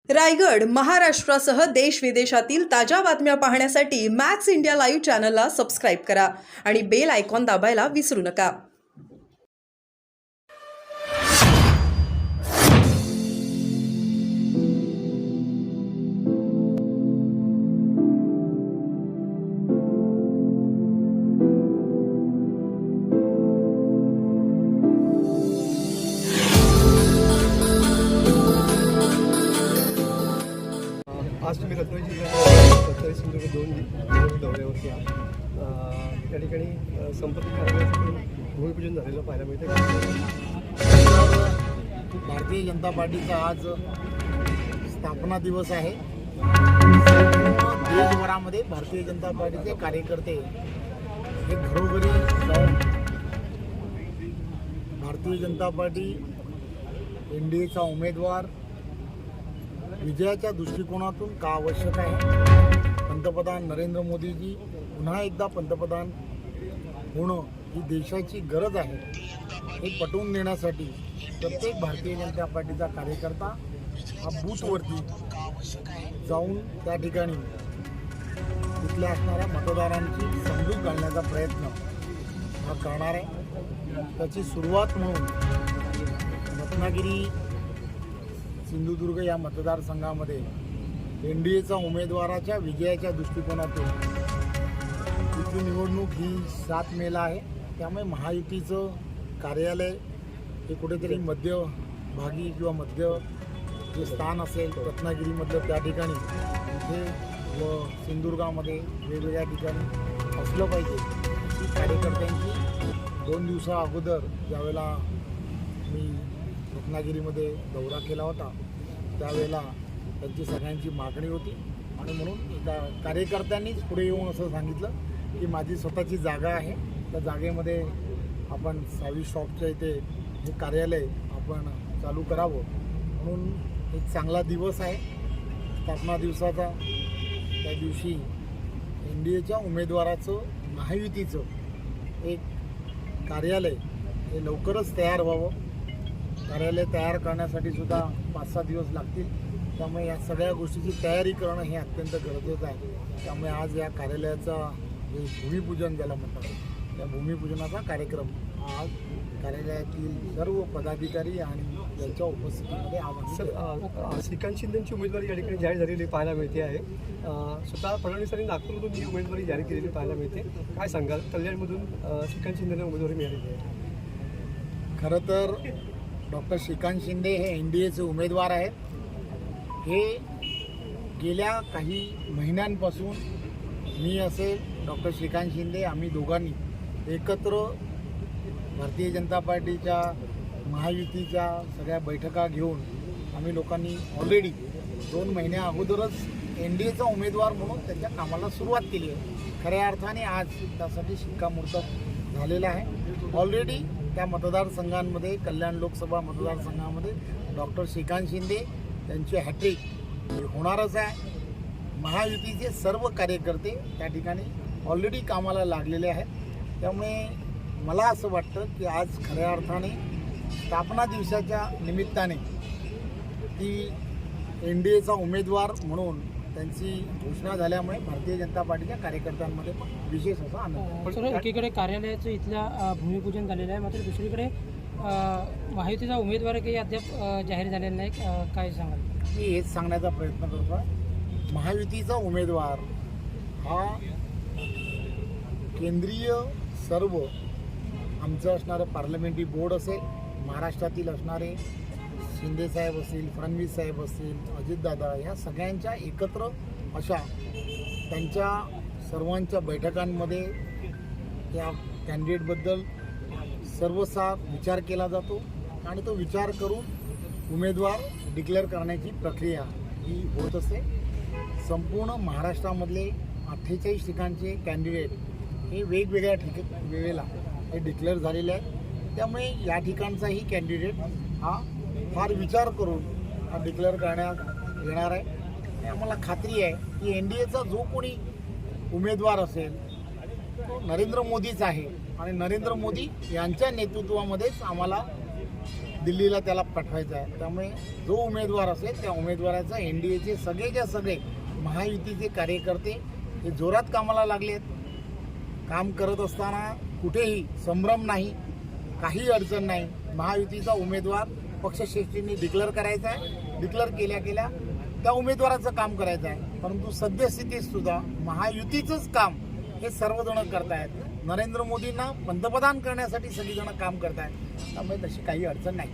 रायगड, महाराष्ट्रासह देश विदेशातील ताज्या बातम्या पाहण्यासाठी मॅक्स इंडिया लाईव्ह चॅनलला सबस्क्राईब करा आणि बेल आयकॉन दाबायला विसरू नका. आज तुम्ही रत्नागिरी जिल्ह्यात सिंधुदुर्ग 2 दौऱ्यावरती आहात. त्या ठिकाणी संपर्क कार्यालयाचं भूमिपूजन झालेलं पाहायला मिळते. भारतीय जनता पार्टीचा आज स्थापना दिवस आहे. देशभरामध्ये भारतीय जनता पार्टीचे कार्यकर्ते हे घरोघरी जाऊन भारतीय जनता पार्टी NDAचा उमेदवार विजयाच्या दृष्टिकोनातून का आवश्यक आहे, पंतप्रधान नरेंद्र मोदीजी पुन्हा एकदा पंतप्रधान होणं ही देशाची गरज आहे हे पटवून देण्यासाठी प्रत्येक भारतीय जनता पार्टीचा कार्यकर्ता हा बूथवरती जाऊन त्या ठिकाणी तिथल्या असणाऱ्या मतदारांची समजूत घालण्याचा प्रयत्न हा करणार आहे. त्याची सुरुवात म्हणून रत्नागिरी सिंधुदुर्ग या मतदारसंघामध्ये NDAचा उमेदवाराच्या विजयाच्या दृष्टिकोनातून तिथली निवडणूक ही 7 मेला आहे. त्यामुळे महायुतीचं कार्यालय हे कुठेतरी मध्यभागी किंवा मध्य जे स्थान असेल रत्नागिरीमधलं त्या ठिकाणी इथे व सिंधुदुर्गामध्ये वेगवेगळ्या ठिकाणी असलं पाहिजे. ही कार्यकर्त्यांची 2 दिवसा अगोदर ज्यावेळेला मी रत्नागिरीमध्ये दौरा केला होता त्यावेळेला त्यांची सगळ्यांची मागणी होती आणि म्हणून एका कार्यकर्त्यांनीच पुढे येऊन असं सांगितलं की माझी स्वतःची जागा आहे, त्या जागेमध्ये आपण 26 शॉपच्या इथे हे कार्यालय आपण चालू करावं. म्हणून एक चांगला दिवस आहे स्थापना दिवसाचा. त्या दिवशी NDAच्या उमेदवाराचं महायुतीचं एक कार्यालय हे लवकरच तयार व्हावं. कार्यालय तयार करण्यासाठी सुद्धा 5-6 दिवस लागतील. त्यामुळे या सगळ्या गोष्टीची तयारी करणं हे अत्यंत गरजेचं आहे. त्यामुळे आज या कार्यालयाचा जे भूमिपूजन ज्याला म्हणतात त्या भूमिपूजनाचा कार्यक्रम आज कार्यालयातील सर्व पदाधिकारी आणि यांच्या उपस्थितीमध्ये सर, श्रीकांत शिंदेची उमेदवारी या ठिकाणी जाहीर झालेली पाहायला मिळते आहे. स्वतः फडणवीसांनी नागपूरमधून ही उमेदवारी जाहीर केलेली पाहायला मिळते. काय सांगाल, कल्याणमधून श्रीकांत शिंदेला उमेदवारी मिळालेली आहे? खरं तर डॉक्टर श्रीकांत शिंदे हे NDAचे उमेदवार आहेत. हे गेल्या काही महिन्यांपासून मी असेल डॉक्टर श्रीकांत शिंदे आम्ही दोघांनी एकत्र भारतीय जनता पार्टीच्या महायुतीच्या सगळ्या बैठका घेऊन आम्ही लोकांनी ऑलरेडी 2 महिन्या अगोदरच NDAचा उमेदवार म्हणून त्यांच्या कामाला सुरुवात केली आहे. खऱ्या अर्थाने आज त्यासाठी शिक्कामोर्तब झालेला आहे. ऑलरेडी त्या मतदारसंघांमध्ये कल्याण लोकसभा मतदारसंघामध्ये डॉक्टर श्रीकांत शिंदे त्यांची हॅट्रिक होणारच आहे. महायुतीचे सर्व कार्यकर्ते त्या ठिकाणी ऑलरेडी कामाला लागलेले आहेत. त्यामुळे मला असं वाटतं की आज खऱ्या अर्थाने स्थापना दिवसाच्या निमित्ताने ती NDAचा उमेदवार म्हणून त्यांची घोषणा झाल्यामुळे भारतीय जनता पार्टीच्या कार्यकर्त्यांमध्ये पण विशेष असा आनंद. सर, एकीकडे कार्यालयाचं इथल्या भूमिपूजन झालेलं आहे, मात्र दुसरीकडे महायुतीचा उमेदवार काही अद्याप जाहीर झालेला नाही. काय सांगाल? मी हेच सांगण्याचा प्रयत्न करतो आहे. महायुतीचा उमेदवार हा केंद्रीय सर्व आमचं असणारं पार्लमेंटरी बोर्ड असेल, महाराष्ट्रातील असणारे शिंदेसाहेब असतील, फडणवीस साहेब असतील, अजितदादा या सगळ्यांच्या एकत्र अशा त्यांच्या सर्वांच्या बैठकांमध्ये त्या कॅन्डिडेटबद्दल सर्वसार विचार केला जातो आणि तो विचार करून उमेदवार डिक्लेअर करण्याची प्रक्रिया ही होत असते. संपूर्ण महाराष्ट्रामधले 48 ठिकाणचे कॅन्डिडेट हे वेगवेगळ्या वेळेला हे डिक्लेअर झालेले आहेत. त्यामुळे या ठिकाणचाही कॅन्डिडेट हा फार विचार करून हा डिक्लेअर करण्यात येणार आहे. आणि आम्हाला खात्री आहे की NDAचा जो कोणी उमेदवार असेल तो नरेंद्र मोदीच आहे आणि नरेंद्र मोदी यांच्या नेतृत्वामध्येच आम्हाला दिल्लीला त्याला पाठवायचा आहे. त्यामुळे जो उमेदवार असेल त्या उमेदवाराचा NDAचे सगळेच्या सगळे महायुतीचे कार्यकर्ते हे जोरात कामाला लागलेत. काम करत असताना कुठेही संभ्रम नाही, काही अडचण नाही. महायुतीचा उमेदवार पक्षश्रेष्ठींनी डिक्लेअर करायचा आहे. डिक्लेअर केल्या त्या उमेदवाराचं काम करायचं आहे. परंतु सद्यस्थितीत सुद्धा महायुतीचंच काम हे सर्वजण करतायत. नरेंद्र मोदींना पंतप्रधान करण्यासाठी सगळीजण काम करतायत. त्यामुळे तशी काही अडचण नाही.